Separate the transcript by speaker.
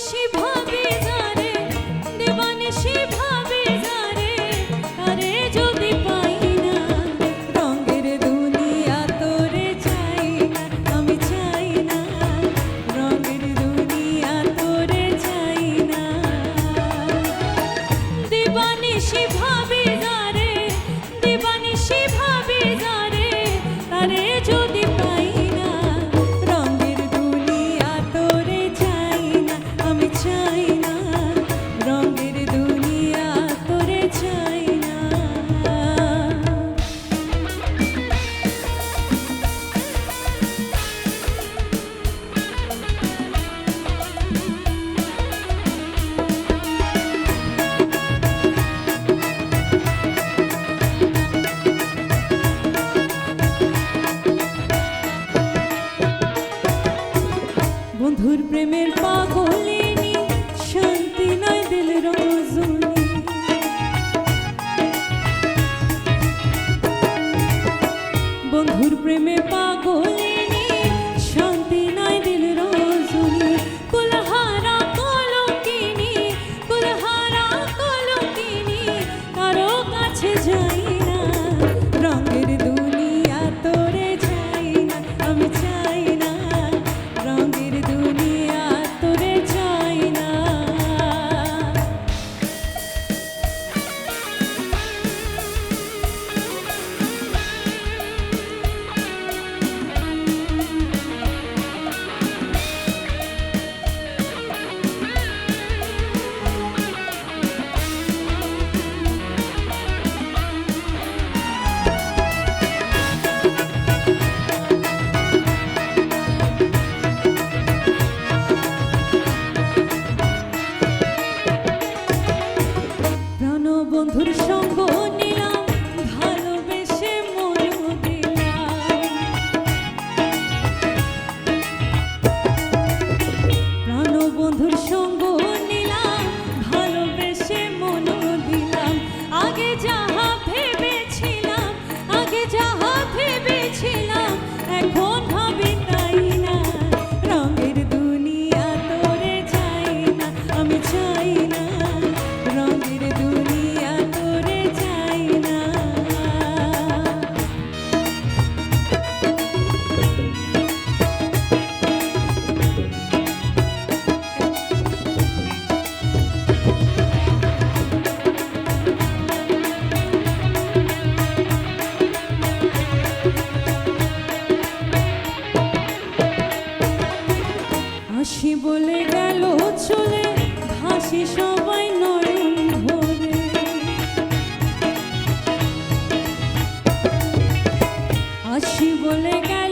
Speaker 1: দিবানিশি ভাবি যারে, দিবানিশি ভাবি যারে, তারে যদি পাই না, রঙের দুনিয়া তোরে চাই না, আমি চাই না, রঙের দুনিয়া তোরে চাই না। দিবানিশি ভাবি যারে, দিবানিশি ভাবি যারে, তারে যদি পাই না, রঙের দুনিয়া তোরে চাই না, আমি চাই না, রঙের দুনিয়া তোরে চাই না। বন্ধুর প্রেমের পাগলিনী, শান্তি নাই দিল রজনী। বন্ধুর প্রেমে পাগলিনী, শান্তি নাই দিল রজনী। কুলহারা কলঙ্কিনী, কুলহারা কলঙ্কিনী, কারো কাছে যাই না, রঙের দুনিয়া তোরে চাই না, আমি চাই না, রঙের দুনিয়া তোরে চাই না। প্রাণবন্ধুর সঙ্গ নিলাম, ভালোবেসে মন দিলাম। প্রাণবন্ধুর সঙ্গ নিলাম, ভালোবেসে মন দিলাম। আগে যাহা ভেবেছিলাম, আগে যাহা ভেবেছিলাম, এখন ভাবি তাই না, রঙের দুনিয়া তোরে চাই না, আমি চাই না, রঙের দুনিয়া তোরে চাই না। হাসি বলে গেল চলে, হাসি সবাই নয়ন ভরে। হাসি বলে গেল